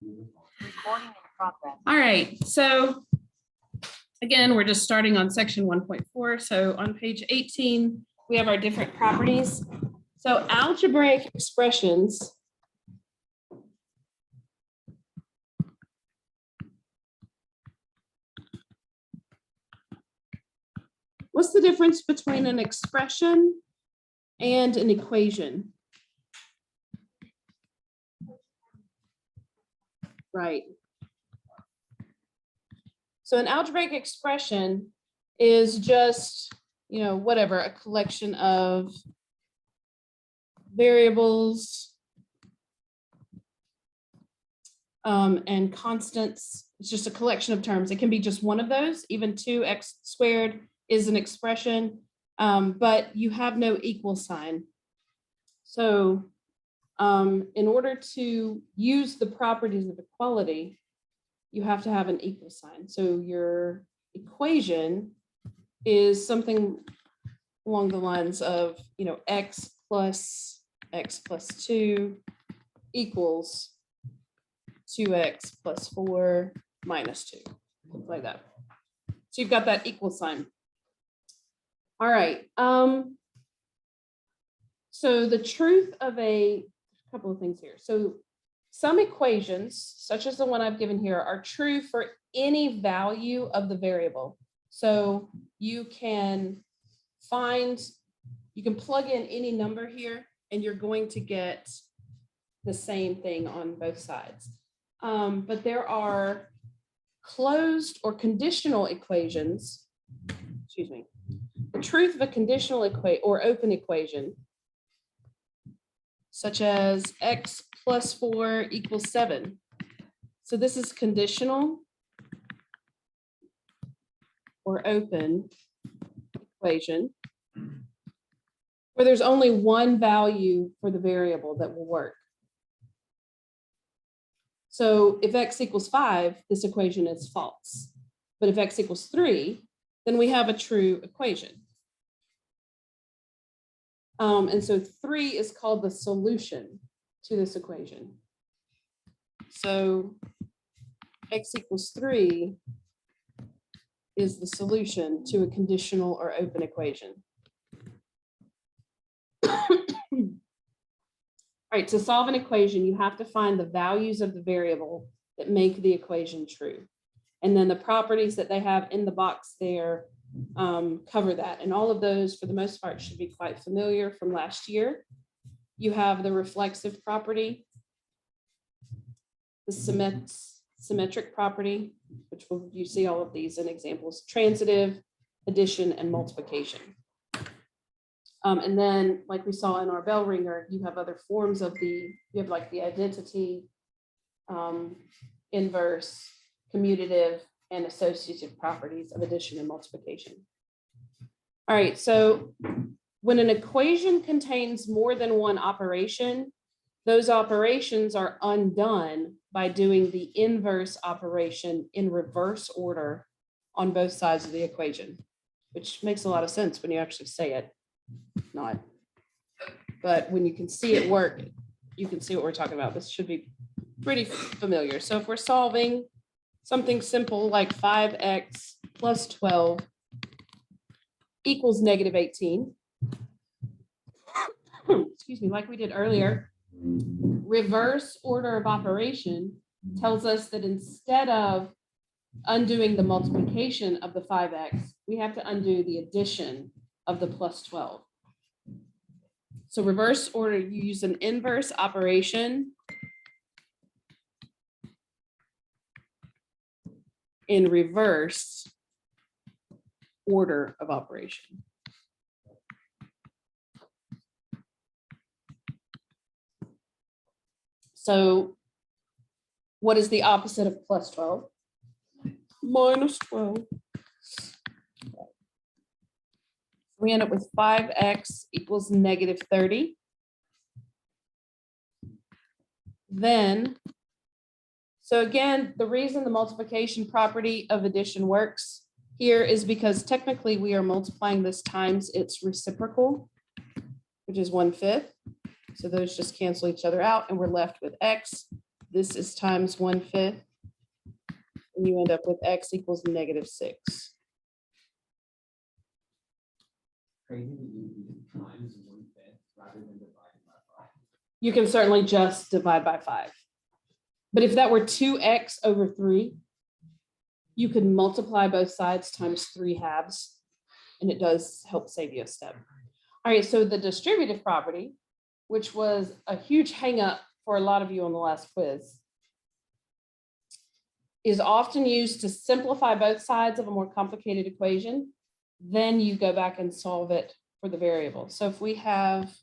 Recording in progress. All right, so again, we're just starting on section 1.4. So on page 18, we have our different properties. So algebraic expressions what's the difference between an expression and an equation? Right. So an algebraic expression is just, whatever, a collection of variables and constants. It's just a collection of terms. It can be just one of those. Even 2x squared is an expression, but you have no equal sign. So in order to use the properties of equality, you have to have an equal sign. So your equation is something along the lines of, x plus 2 equals 2x plus 4 minus 2, like that. So you've got that equal sign. All right. So the truth of a couple of things here. So some equations, such as the one I've given here, are true for any value of the variable. So you can plug in any number here and you're going to get the same thing on both sides. But there are closed or conditional equations, excuse me. The truth of a conditional equation or open equation, such as x plus 4 equals 7. So this is conditional or open equation where there's only one value for the variable that will work. So if x equals 5, this equation is false. But if x equals 3, then we have a true equation. And so 3 is called the solution to this equation. So x equals 3 is the solution to a conditional or open equation. All right, to solve an equation, you have to find the values of the variable that make the equation true. And then the properties that they have in the box there cover that. And all of those, for the most part, should be quite familiar from last year. You have the reflexive property, the symmetric property, which you see all of these in examples, transitive, addition, and multiplication. And then, like we saw in our bell ringer, you have other forms of you have like the identity, inverse, commutative, and associative properties of addition and multiplication. All right, so when an equation contains more than one operation, those operations are undone by doing the inverse operation in reverse order on both sides of the equation, which makes a lot of sense when you actually say it. Not, but when you can see it work, you can see what we're talking about. This should be pretty familiar. So if we're solving something simple like 5x plus 12 equals negative 18, excuse me, like we did earlier, reverse order of operation tells us that instead of undoing the multiplication of the 5x, we have to undo the addition of the plus 12. So reverse order, you use an inverse operation in reverse order of operation. So what is the opposite of plus 12? Minus 12. We end up with 5x equals negative 30. Then, so again, the reason the multiplication property of addition works here is because technically we are multiplying this times its reciprocal, which is 1/5. So those just cancel each other out and we're left with x. this is times 1/5. And you end up with x equals -6. Crazy that you do times 1/5 rather than dividing by 5. You can certainly just divide by 5. But if that were 2x over 3, you could multiply both sides times 3/2, and it does help save you a step. All right, so the distributive property, which was a huge hang up for a lot of you on the last quiz, is often used to simplify both sides of a more complicated equation. Then you go back and solve it for the variable. So if we have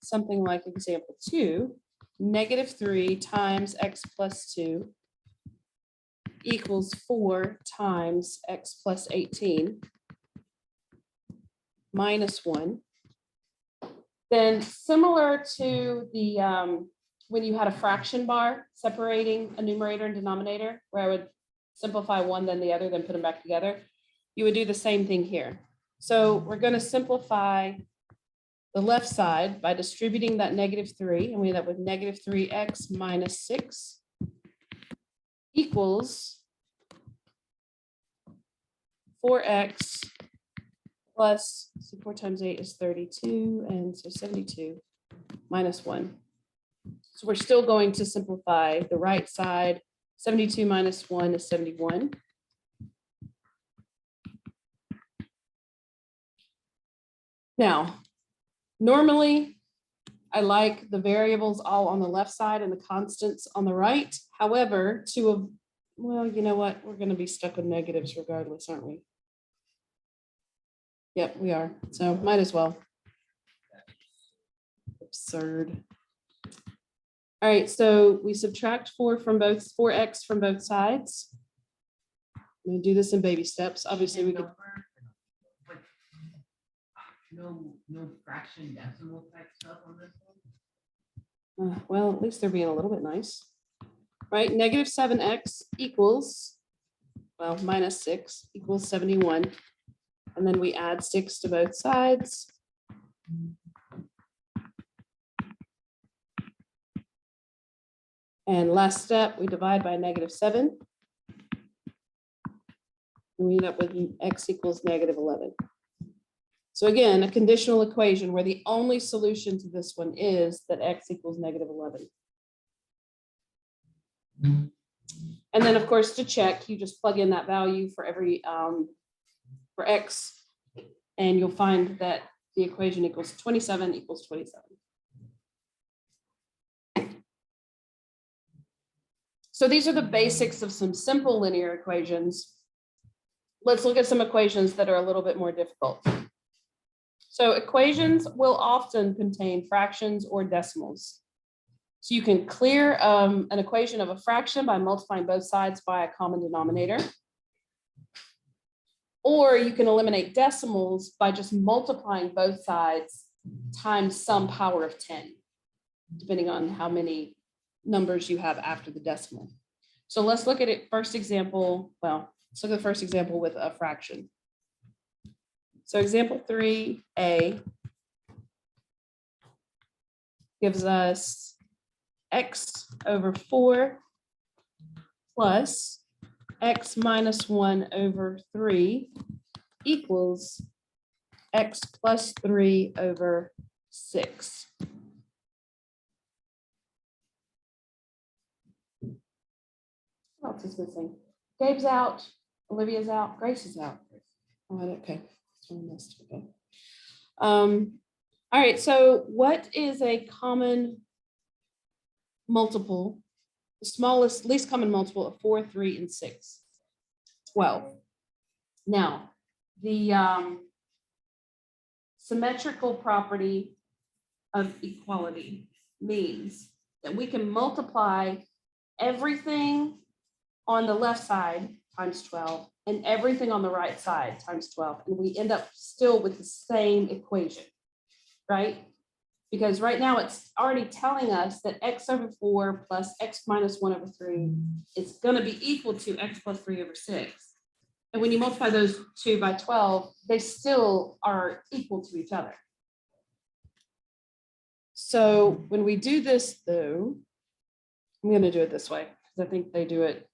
something like example 2, -3 times x plus 2 equals 4 times x plus 18 minus 1. Then similar to the when you had a fraction bar separating a numerator and denominator, where I would simplify one, then the other, then put them back together, you would do the same thing here. So we're going to simplify the left side by distributing that -3, and we end up with -3x minus 6 equals 4x plus, so 4 times 8 is 32, and so 72 minus 1. So we're still going to simplify the right side. 72 minus 1 is 71. Now, normally, I like the variables all on the left side and the constants on the right. However, well, you know what? We're going to be stuck with negatives regardless, aren't we? Yep, we are. So might as well. Absurd. All right, so we subtract 4x from both sides. I'm going to do this in baby steps. Obviously, we could. No fraction decimal type stuff on this one? Well, at least they're being a little bit nice. Right, -7x equals, well, minus 6 equals 71. And then we add 6 to both sides. And last step, we divide by -7. And we end up with x equals -11. So again, a conditional equation where the only solution to this one is that x equals -11. And then, of course, to check, you just plug in that value for every for x, and you'll find that the equation equals 27 equals 27. So these are the basics of some simple linear equations. Let's look at some equations that are a little bit more difficult. So equations will often contain fractions or decimals. So you can clear an equation of a fraction by multiplying both sides by a common denominator. Or you can eliminate decimals by just multiplying both sides times some power of 10, depending on how many numbers you have after the decimal. So let's look at it. First example, well, let's look at the first example with a fraction. So example 3a gives us x over 4 plus x minus 1 over 3 equals x plus 3 over 6. What else is missing? Gabe's out, Olivia's out, Grace is out. Oh, okay. Okay. All right, so what is a common multiple, the smallest, least common multiple of 4, 3, and 6? 12. Now, the symmetrical property of equality means that we can multiply everything on the left side times 12 and everything on the right side times 12, and we end up still with the same equation, right? Because right now it's already telling us that x over 4 plus x minus 1 over 3 is going to be equal to x plus 3 over 6. And when you multiply those two by 12, they still are equal to each other. So when we do this, though, I'm gonna do it this way, because I think they do it.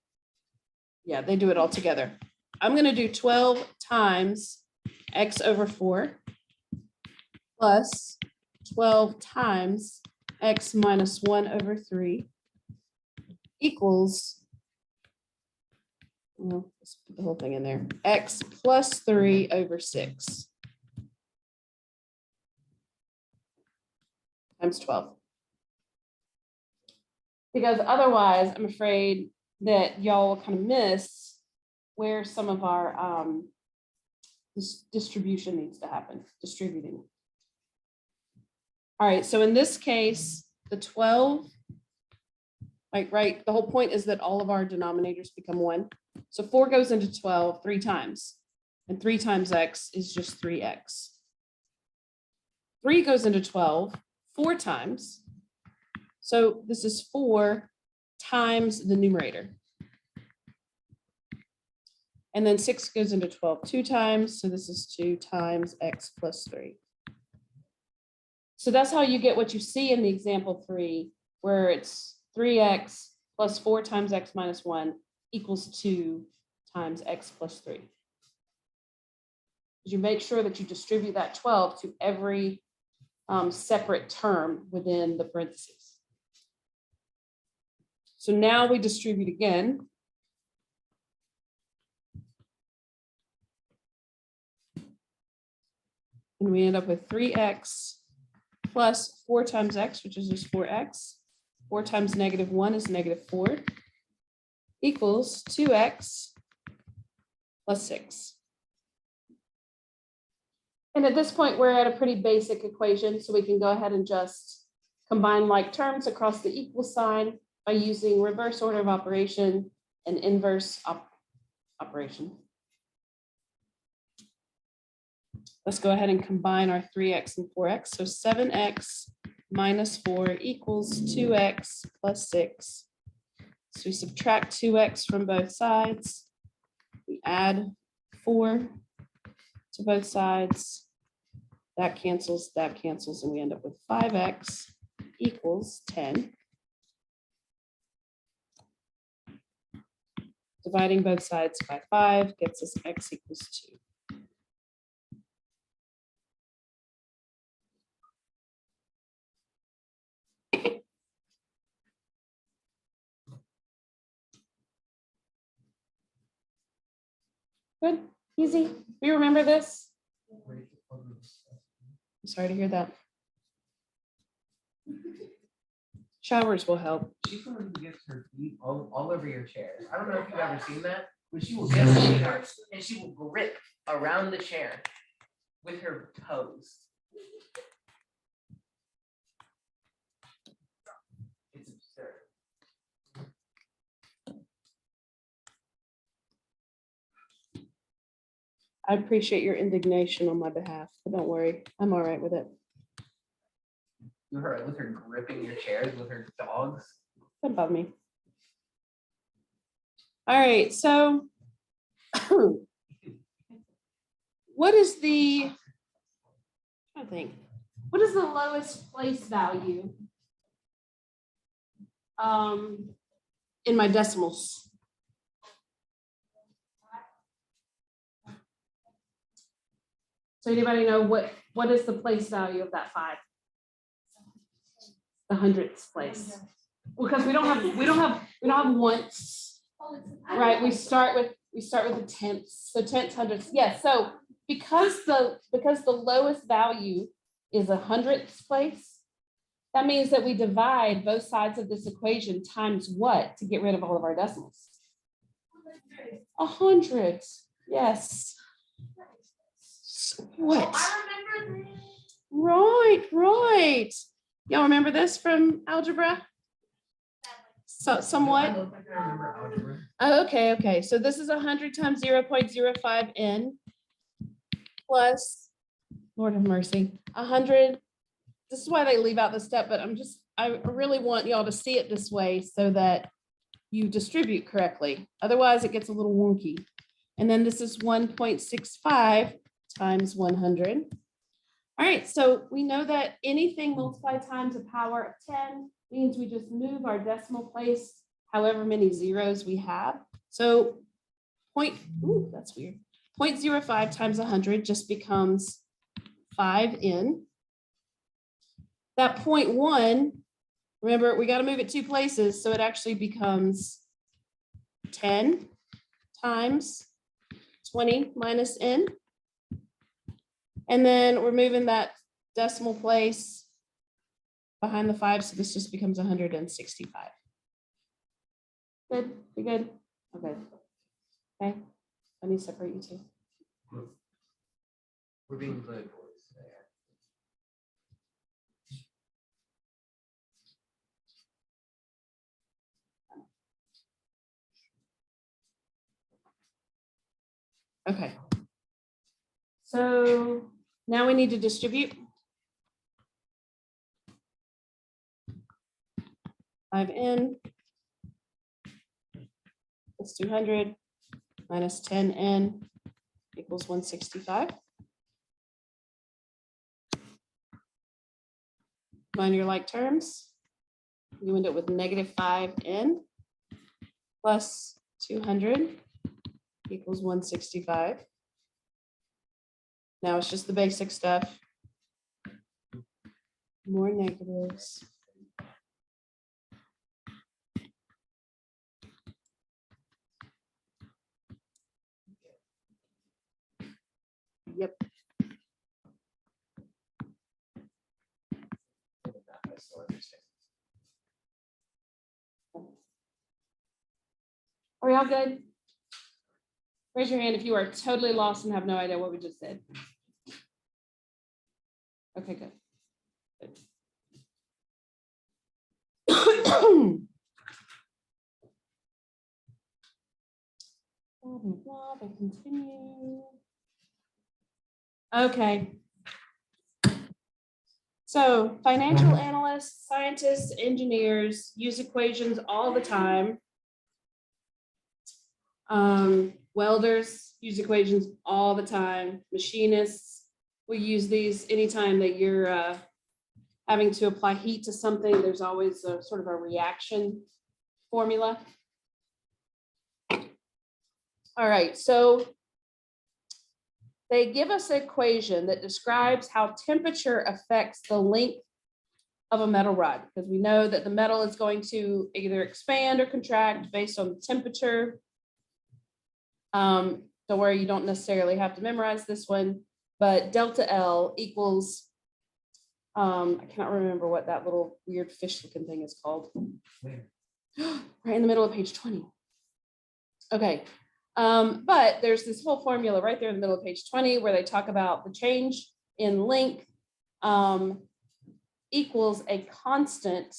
Yeah, they do it all together. I'm gonna do 12 times x over 4 plus 12 times x minus 1 over 3 equals, well, let's put the whole thing in there, x plus 3 over 6 times 12. Because otherwise, I'm afraid that y'all will kind of miss where some of our this distribution needs to happen, distributing. All right, so in this case, the 12, like, right, the whole point is that all of our denominators become 1. So 4 goes into 12 3 times, and 3 times x is just 3x. 3 goes into 12 4 times. So this is 4 times the numerator. And then 6 goes into 12 2 times. So this is 2 times x plus 3. So that's how you get what you see in the example 3, where it's 3x plus 4 times x minus 1 equals 2 times x plus 3. You make sure that you distribute that 12 to every separate term within the parentheses. So now we distribute again. And we end up with 3x plus 4 times x, which is just 4x. 4 times negative 1 is negative 4, equals 2x plus 6. And at this point, we're at a pretty basic equation, so we can go ahead and just combine like terms across the equal sign by using reverse order of operation and inverse operation. Let's go ahead and combine our 3x and 4x. So 7x minus 4 equals 2x plus 6. So we subtract 2x from both sides. We add 4 to both sides. That cancels, and we end up with 5x equals 10. Dividing both sides by 5 gets us x equals 2. Good, easy. Do you remember this? I'm sorry to hear that. Showers will help. She's the one who gets her feet all over your chair. I don't know if you've ever seen that, but she will get her feet up and she will grip around the chair with her toes. It's absurd. I appreciate your indignation on my behalf, but don't worry, I'm all right with it. You heard with her gripping your chairs with her dogs. Don't bother me. All right, so what is the, I think, what is the lowest place value in my decimals? So anybody know what is the place value of that 5? The hundredths place. Because we don't have once, right? We start with the tenths. So tenths, hundredths. Yes. So because the lowest value is a hundredths place, that means that we divide both sides of this equation times what to get rid of all of our decimals? 100. Yes. What? Right. Y'all remember this from algebra? So somewhat. I don't think I remember algebra. Oh, okay. So this is 100 times 0.05 n plus, Lord have mercy, 100. This is why they leave out the step, but I really want y'all to see it this way so that you distribute correctly. Otherwise, it gets a little wonky. And then this is 1.65 times 100. All right, so we know that anything multiplied times a power of 10 means we just move our decimal place however many zeros we have. So that's weird. 0.05 times 100 just becomes 5n. That 0.1, remember, we got to move it 2 places, so it actually becomes 10 times 20 minus n. And then we're moving that decimal place behind the 5, so this just becomes 165. Good, you good? Okay. Okay, let me separate you two. We're being good boys today. Okay. So now we need to distribute. 5n plus 200 minus 10n equals 165. Combine your like terms. You end up with negative 5n plus 200 equals 165. Now it's just the basic stuff. More negatives. Yep. Are y'all good? Raise your hand if you are totally lost and have no idea what we just said. Okay, good. Blah, blah, blah, but continue. Okay. So financial analysts, scientists, engineers use equations all the time. Welders use equations all the time. Machinists will use these anytime that you're having to apply heat to something. There's always a sort of a reaction formula. All right, so they give us an equation that describes how temperature affects the length of a metal rod, because we know that the metal is going to either expand or contract based on the temperature. Don't worry, you don't necessarily have to memorize this one, but delta L equals, I cannot remember what that little weird fish looking thing is called. Where? Right in the middle of page 20. Okay. But there's this whole formula right there in the middle of page 20 where they talk about the change in length equals a constant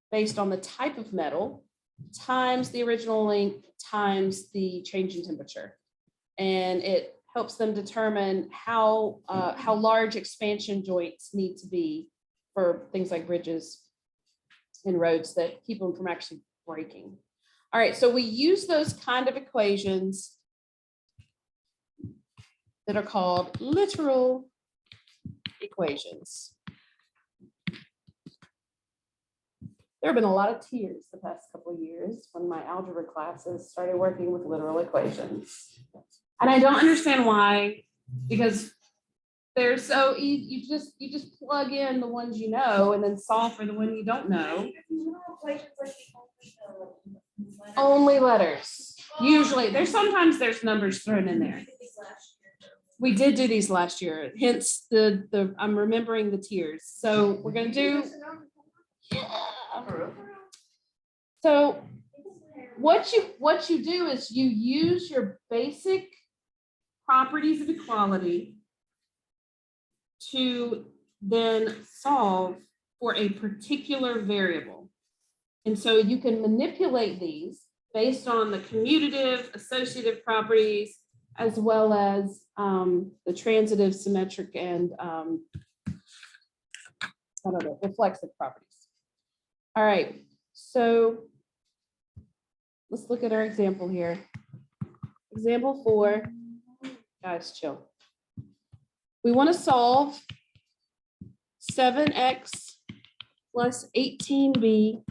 based on the type of metal times the original length times the change in temperature. And it helps them determine how large expansion joints need to be for things like bridges and roads that keep them from actually breaking. All right, so we use those kind of equations that are called literal equations. There have been a lot of tears the past couple of years when my algebra classes started working with literal equations. And I don't understand why, because they're so easy. You just plug in the ones you know and then solve for the one you don't know. Only letters. Usually, sometimes there's numbers thrown in there. We did do these last year, hence the I'm remembering the tears. So we're gonna do. Yeah. So what you do is you use your basic properties of equality to then solve for a particular variable. And so you can manipulate these based on the commutative, associative properties, as well as the transitive, symmetric, and reflexive properties. All right, so let's look at our example here. Example 4, guys, chill. We want to solve 7x plus 18b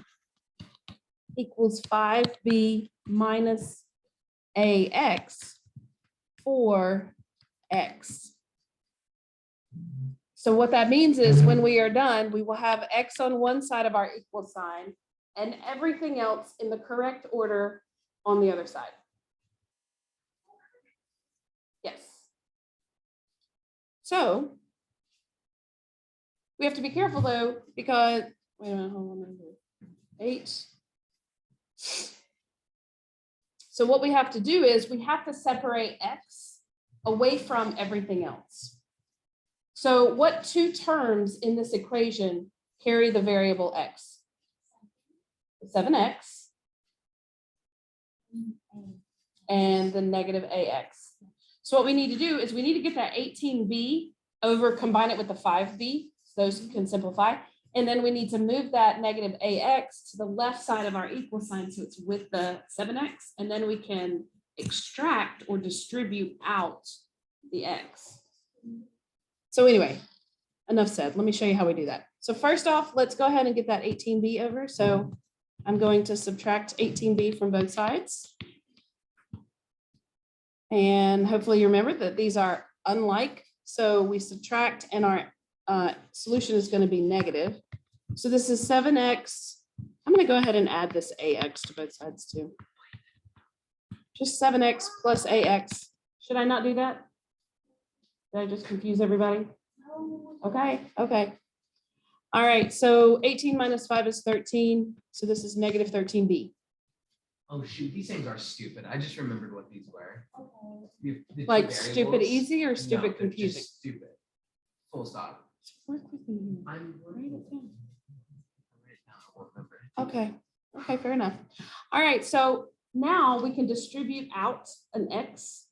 equals 5b minus ax for x. So what that means is when we are done, we will have x on one side of our equal sign and everything else in the correct order on the other side. Yes. So we have to be careful though, because, wait a minute, hold on. 8. So what we have to do is we have to separate x away from everything else. So what two terms in this equation carry the variable x? 7x and the negative ax. So what we need to do is we need to get that 18b over, combine it with the 5b, so those can simplify. And then we need to move that negative ax to the left side of our equal sign, so it's with the 7x, and then we can extract or distribute out the x. So anyway, enough said. Let me show you how we do that. So first off, let's go ahead and get that 18b over. So I'm going to subtract 18b from both sides. And hopefully you remember that these are unlike. So we subtract and our solution is going to be negative. So this is 7x. I'm going to go ahead and add this ax to both sides too. Just 7x plus ax. Should I not do that? Did I just confuse everybody? Okay, okay. All right, so 18 minus 5 is 13. So this is negative 13b. Oh shoot, these things are stupid. I just remembered what these were. The two Like stupid variables. easy or No, stupid they're confusing? just stupid. Full stop. Work with me here. I'm Write it down. right now, I won't remember. Okay, okay, fair enough. All right, so now we can distribute out an x.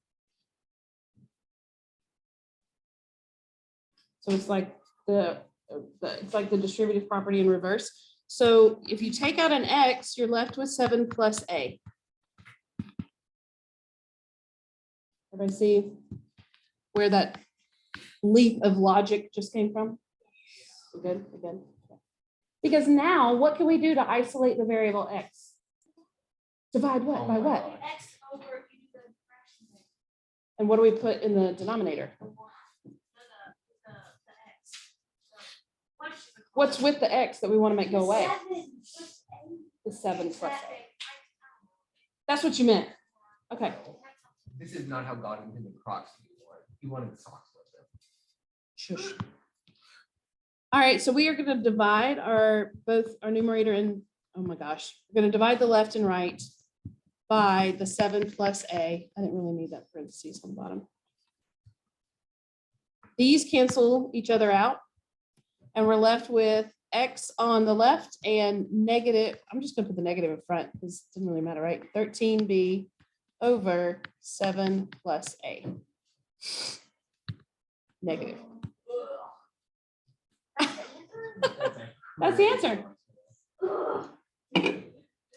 So it's like it's like the distributive property in reverse. So if you take out an x, you're left with 7 plus a. Everybody see where that leap of logic just came from? We're good, we're good. Because now what can we do to isolate the variable x? Divide what Oh by my what? God. X over you do the fraction thing. And what do we put in the denominator? The X. So, What's with the x that we want to make go away? 7 plus The 7 plus a. 7. That's what you meant. Okay. This is not how God intended Crocs to be worn. He wanted socks with them. Shush. All right, so we are going to divide both our numerator and, oh my gosh, we're going to divide the left and right by the 7 plus a. I didn't really need that parentheses on the bottom. These cancel each other out, and we're left with x on the left and negative. I'm just going to put the negative in front because it doesn't really matter, right? 13b over 7 plus a. Negative. That's the answer.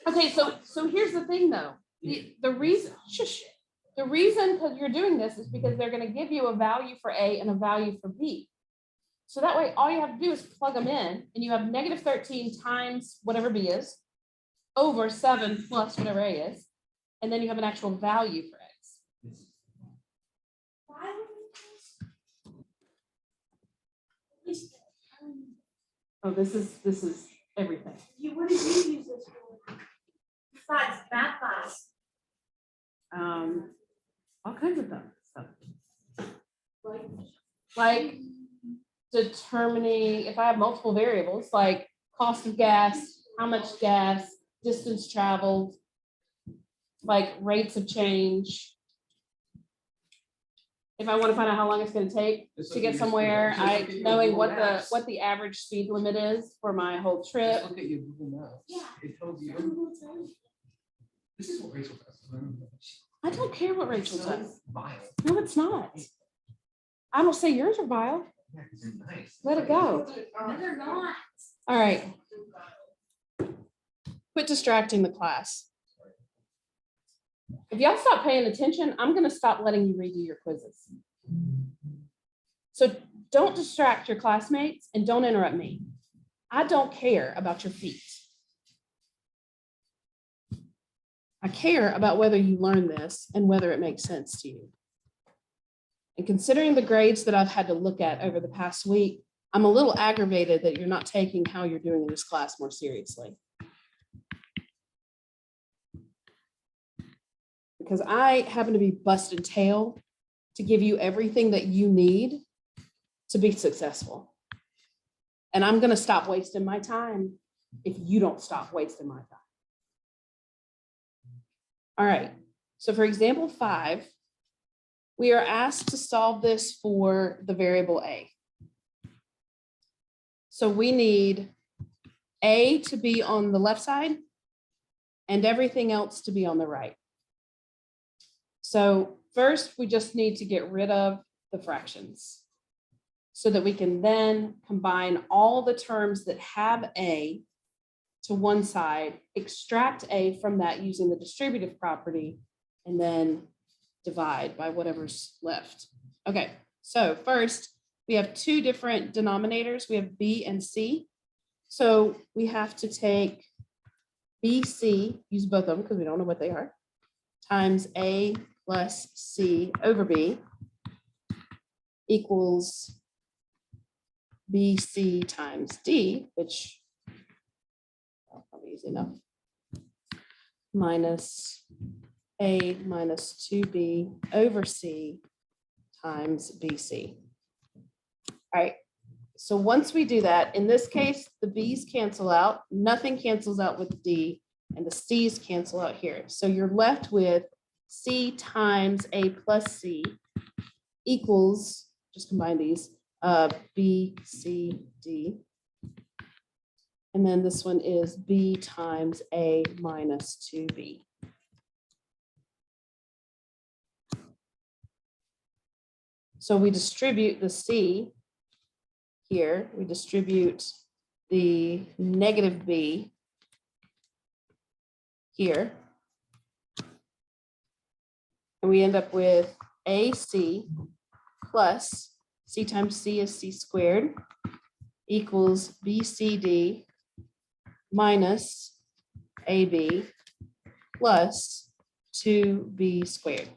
Okay, so here's the thing though. The reason because you're doing this is because they're going to give you a value for A and a value for B. So that way, all you have to do is plug them in and you have negative 13 times whatever B is over 7 plus whatever A is. And then you have an actual value for X. Why would we just- Oh, this is everything. What did you use this for? Besides math class. All kinds of stuff. Like determining if I have multiple variables, like cost of gas, how much gas, distance traveled, like rates of change. If I want to find out how long it's going to take to get somewhere, knowing what the average speed limit is for my whole trip. Just look at your Google Maps. Yeah. It tells you. This is what Rachel does. I don't care what Rachel So does. vile. No, it's not. I don't say yours are vile. Yeah, 'cause they're nice. Let it go. No, they're not. All right. Quit distracting the class. If y'all stop paying attention, I'm going to stop letting you redo your quizzes. So don't distract your classmates and don't interrupt me. I don't care about your feet. I care about whether you learn this and whether it makes sense to you. And considering the grades that I've had to look at over the past week, I'm a little aggravated that you're not taking how you're doing in this class more seriously. Because I happen to be busted tail to give you everything that you need to be successful. And I'm going to stop wasting my time if you don't stop wasting my time. All right, so for example 5, we are asked to solve this for the variable a. So we need a to be on the left side and everything else to be on the right. So first, we just need to get rid of the fractions so that we can then combine all the terms that have a to one side, extract a from that using the distributive property, and then divide by whatever's left. Okay, so first, we have 2 different denominators. We have b and c. So we have to take bc, use both of them because we don't know what they are, times a plus c over b equals bc times d, which probably easy enough, minus a minus 2b over c times bc. All right, so once we do that, in this case, the b's cancel out, nothing cancels out with d, and the c's cancel out here. So you're left with c times a plus c equals, just combine these, b, c, d. And then this one is b times a minus 2b. So we distribute the c here. We distribute the negative b here. And we end up with ac plus c times c is c squared equals bcd minus ab plus 2b squared.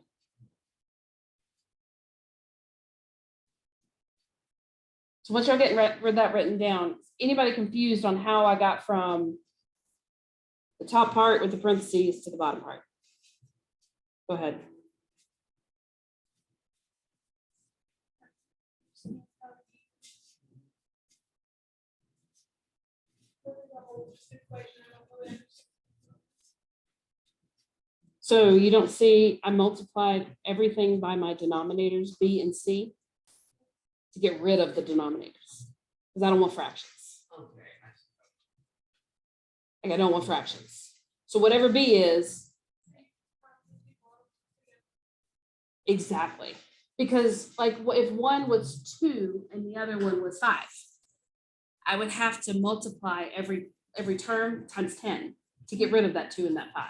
So once y'all get that written down, anybody confused on how I got from the top part with the parentheses to the bottom part? Go ahead. So you don't see, I multiplied everything by my denominators, b and c, to get rid of the denominators, because I don't want fractions. Okay. Like I don't want fractions. So whatever b is, exactly. Because like if one was 2 and the other one was 5, I would have to multiply every term times 10 to get rid of that 2 and that 5.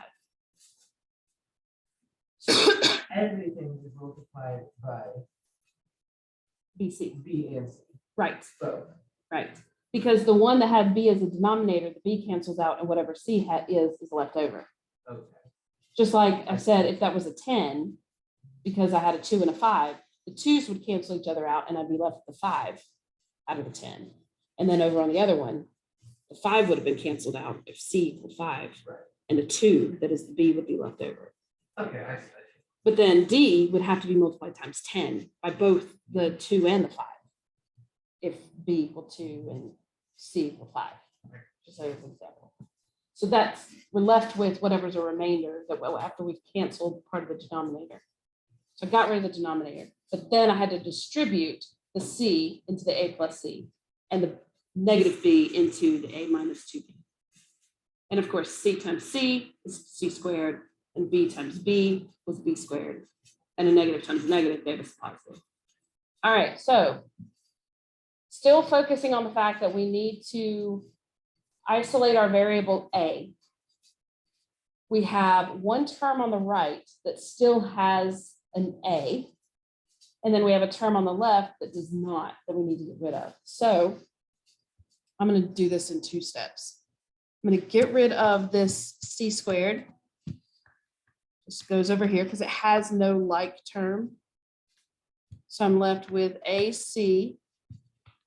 Everything is multiplied by BC. b and c. Right, So right. Because the one that had b as a denominator, the b cancels out and whatever c is left over. okay. Just like I said, if that was a 10, because I had a 2 and a 5, the 2's would cancel each other out and I'd be left with the 5 out of the 10. And then over on the other one, the 5 would have been canceled out if c equaled 5. Right. And the 2, that is the b, would be left over. Okay, I see. But then d would have to be multiplied times 10 by both the 2 and the 5. If b equal 2 and c equal 5, just as an example. So we're left with whatever's a remainder that after we've canceled part of the denominator. So I got rid of the denominator, but then I had to distribute the c into the a plus c and the negative b into the a minus 2b. And of course, c times c is c squared, and b times b was b squared, and a negative times a negative gave us a positive. All right, so still focusing on the fact that we need to isolate our variable a. We have one term on the right that still has an a, and then we have a term on the left that does not, that we need to get rid of. So I'm going to do this in 2 steps. I'm going to get rid of this c squared. This goes over here because it has no like term. So I'm left with AC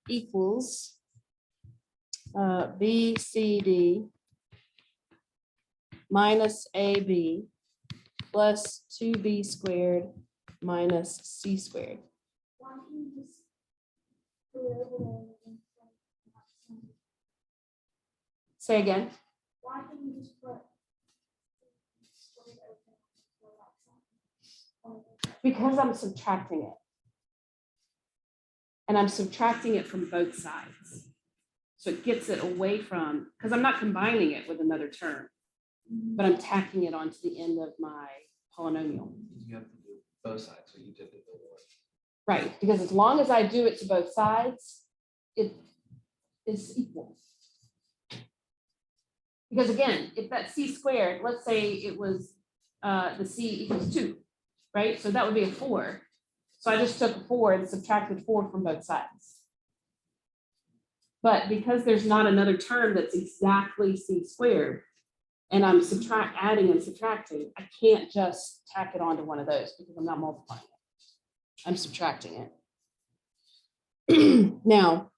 equals BCD minus AB plus 2B squared minus C squared. Why don't you just put it over there and say, Say again. why don't you just put Because I'm subtracting it. And I'm subtracting it from both sides. So it gets it away from, because I'm not combining it with another term, but I'm tacking it onto the end of my polynomial. You have to do both sides, so you did the one. Right, because as long as I do it to both sides, it is equal. Because again, if that c squared, let's say it was the c equals 2, right? So that would be a 4. So I just took a 4 and subtracted 4 from both sides. But because there's not another term that's exactly c squared, and I'm adding and subtracting, I can't just tack it onto one of those because I'm not multiplying it. I'm subtracting it. Now,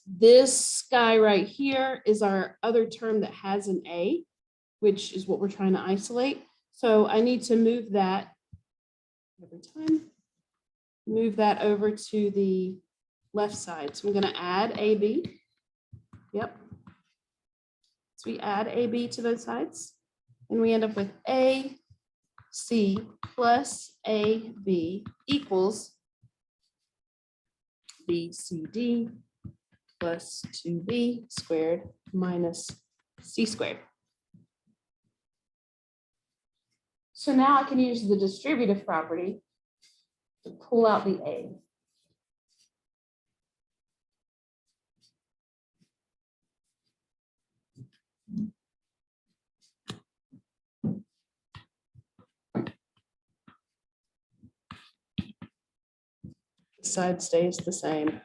this guy right here is our other term that has an a, which is what we're trying to isolate. So I need to move that every time. Move that over to the left side. So I'm going to add AB. Yep. So we add AB to both sides, and we end up with AC plus AB equals BCD plus 2B squared minus C squared. So now I can use the distributive property to pull out the A. The side stays the same.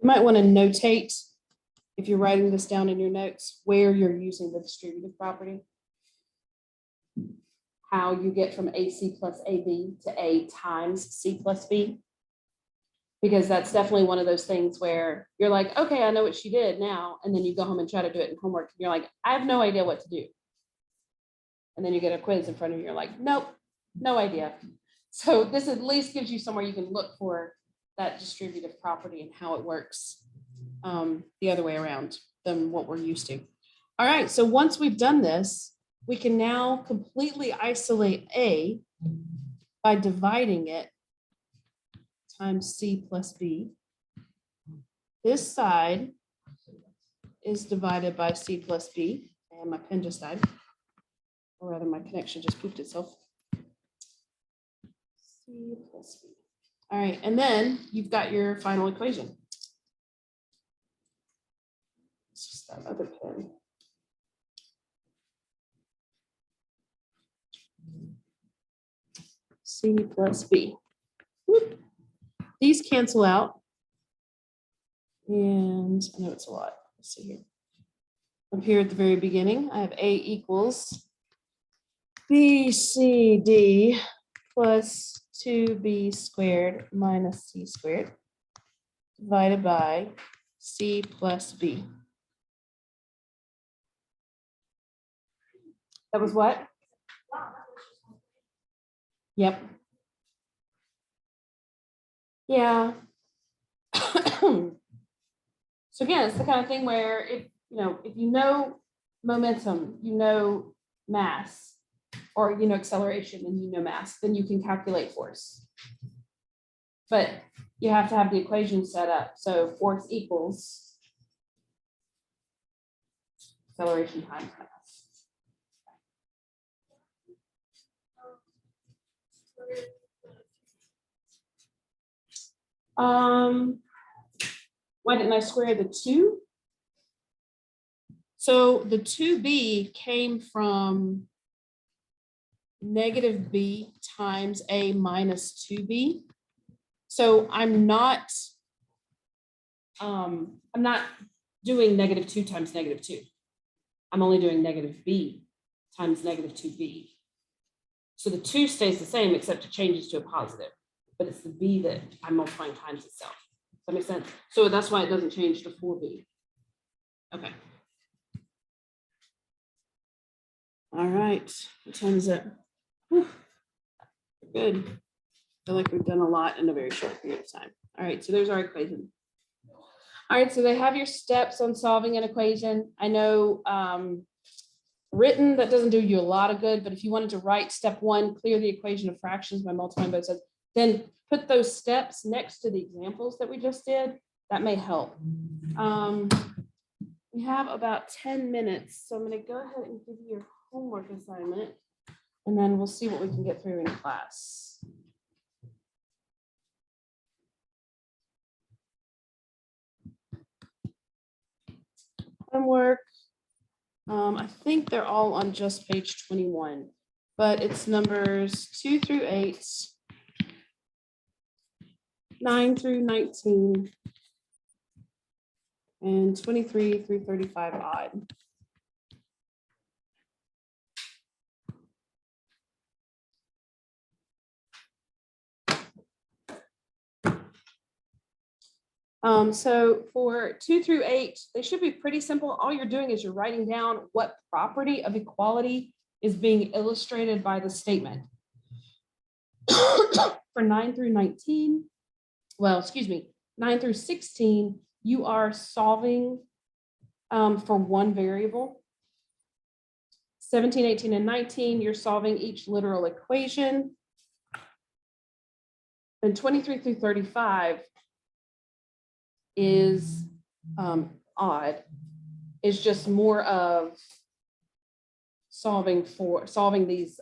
You might want to notate, if you're writing this down in your notes, where you're using the distributive property. How you get from AC plus AB to A times C plus B. Because that's definitely one of those things where you're like, okay, I know what she did now. And then you go home and try to do it in homework. And you're like, I have no idea what to do. And then you get a quiz in front of you. You're like, nope, no idea. So this at least gives you somewhere you can look for that distributive property and how it works the other way around than what we're used to. All right, so once we've done this, we can now completely isolate A by dividing it times C plus B. This side is divided by C plus B, and my pen just died, or rather my connection just pooped itself. C plus B. All right, and then you've got your final equation. It's just that other pen. C plus B. Whoop. These cancel out. And I know it's a lot. Let's see here. Up here at the very beginning, I have A equals BCD plus 2B squared minus C squared divided by C plus B. That was what? Yep. Yeah. So again, it's the kind of thing where if you know momentum, you know mass, or you know acceleration and you know mass, then you can calculate force. But you have to have the equation set up. So force equals acceleration times mass. Why didn't I square the 2? So the 2b came from negative b times a minus 2b. So I'm not doing negative 2 times negative 2. I'm only doing negative b times negative 2b. So the 2 stays the same, except it changes to a positive, but it's the b that I'm multiplying times itself. Does that make sense? So that's why it doesn't change to 4b. Okay. All right, what time is it? Whew. Good. I feel like we've done a lot in a very short period of time. All right, so there's our equation. All right, so they have your steps on solving an equation. I know written, that doesn't do you a lot of good, but if you wanted to write step 1, clear the equation of fractions by multiplying both sides, then put those steps next to the examples that we just did. That may help. We have about 10 minutes, so I'm going to go ahead and give you your homework assignment, and then we'll see what we can get through in class. Homework. I think they're all on just page 21, but it's numbers 2 through 8, 9 through 19, and 23 through 35 odd. So for 2 through 8, they should be pretty simple. All you're doing is you're writing down what property of equality is being illustrated by the statement. For 9 through 19, well, excuse me, 9 through 16, you are solving for one variable. 17, 18, and 19, you're solving each literal equation. Then 23 through 35 is odd, is just more of solving these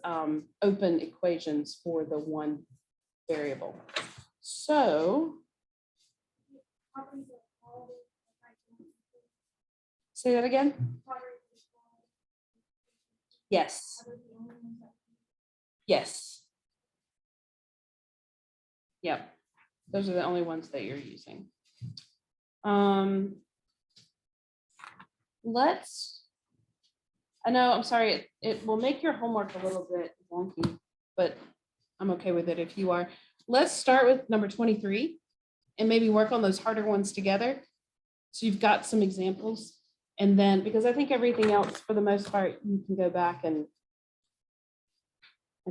open equations for the one variable. So say that again. Yes. Yes. Yep. Those are the only ones that you're using. I know, I'm sorry, it will make your homework a little bit wonky, but I'm okay with it if you are. Let's start with number 23 and maybe work on those harder ones together. So you've got some examples, and then, because I think everything else, for the most part, you can go back and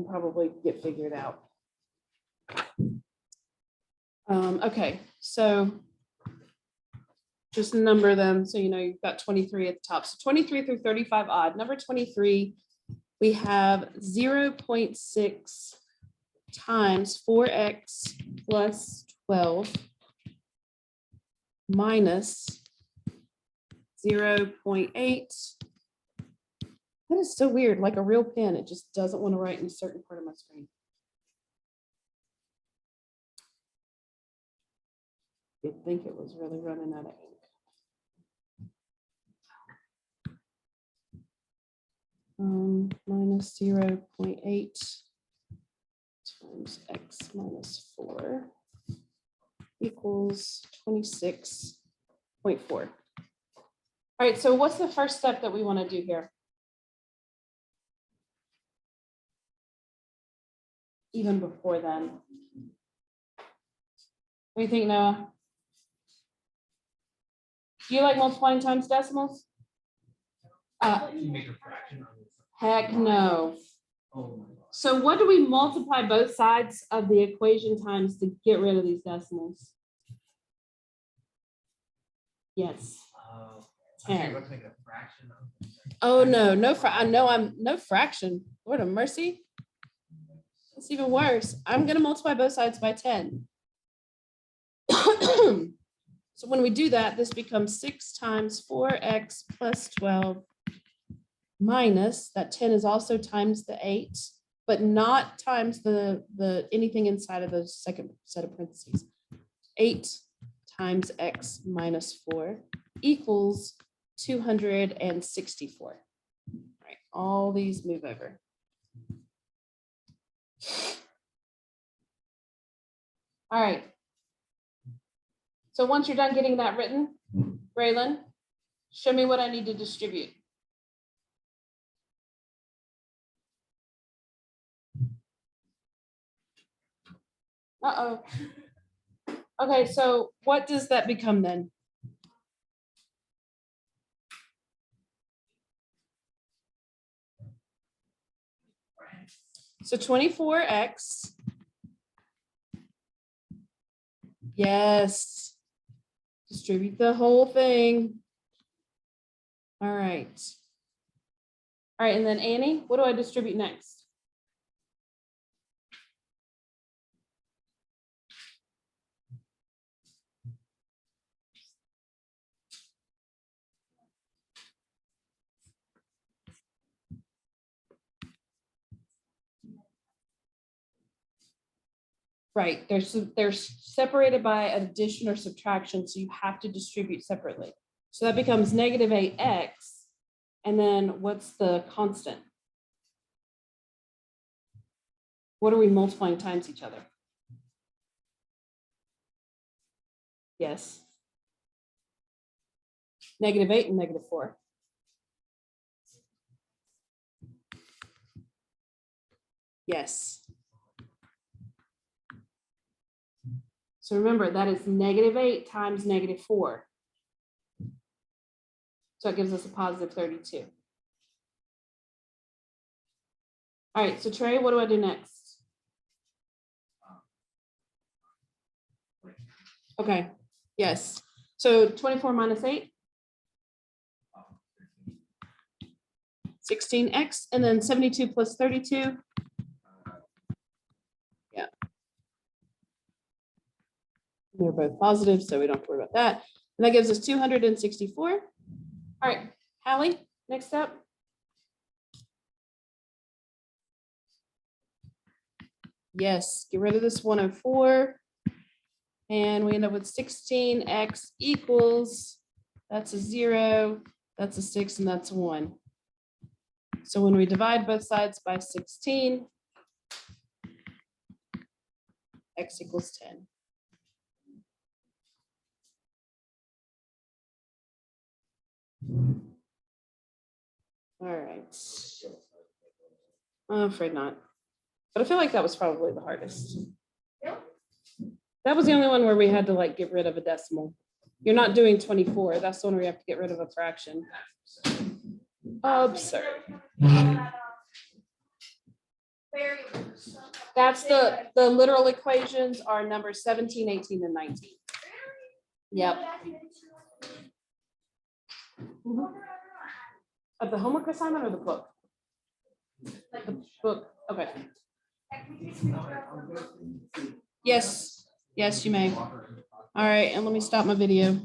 probably get figured out. Okay, so just number them. So, you know, you've got 23 at the top. So 23 through 35 odd. Number 23, we have 0.6 times 4x plus 12 minus 0.8. That is so weird, like a real pen. It just doesn't want to write in a certain part of my screen. You'd think it was really running out of ink. Minus 0.8 times x minus 4 equals 26.4. All right, so what's the first step that we want to do here? Even before then. What do you think, Noah? Do you like multiplying times decimals? Can you make a fraction on this? Heck no. Oh my God. So what do we multiply both sides of the equation times to get rid of these decimals? Yes. Okay, let's make a fraction of this. Oh, no, no fraction. Lord of mercy. It's even worse. I'm going to multiply both sides by 10. So when we do that, this becomes 6 times 4x plus 12 minus, that 10 is also times the 8, but not times the anything inside of the second set of parentheses. 8 times x minus 4 equals 264. All right, all these move over. All right. So once you're done getting that written, Braylon, show me what I need to distribute. Uh-oh. Okay, so what does that become then? So 24x. Yes. Distribute the whole thing. All right. All right, and then Annie, what do I distribute next? Right, they're separated by addition or subtraction, so you have to distribute separately. So that becomes negative 8x, and then what's the constant? What are we multiplying times each other? Yes. Negative 8 and negative 4. Yes. So remember, that is negative 8 times negative 4. So it gives us a positive 32. All right, so Trey, what do I do next? Okay, yes. So 24 minus 8. 16x, and then 72 plus 32. Yeah. They're both positive, so we don't have to worry about that. And that gives us 264. All right, Hallie, next up. Yes, get rid of this 104. And we end up with 16x equals, that's a 0, that's a 6, and that's a 1. So when we divide both sides by 16, x equals 10. All right. I'm afraid not. But I feel like that was probably the hardest. That was the only one where we had to like get rid of a decimal. You're not doing 24. That's the one where you have to get rid of a fraction. Absurd. That's the literal equations are numbers 17, 18, and 19. Yep. Mhm. Of the homework assignment or the book? The book, okay. Yes, yes, you may. All right, and let me stop my video.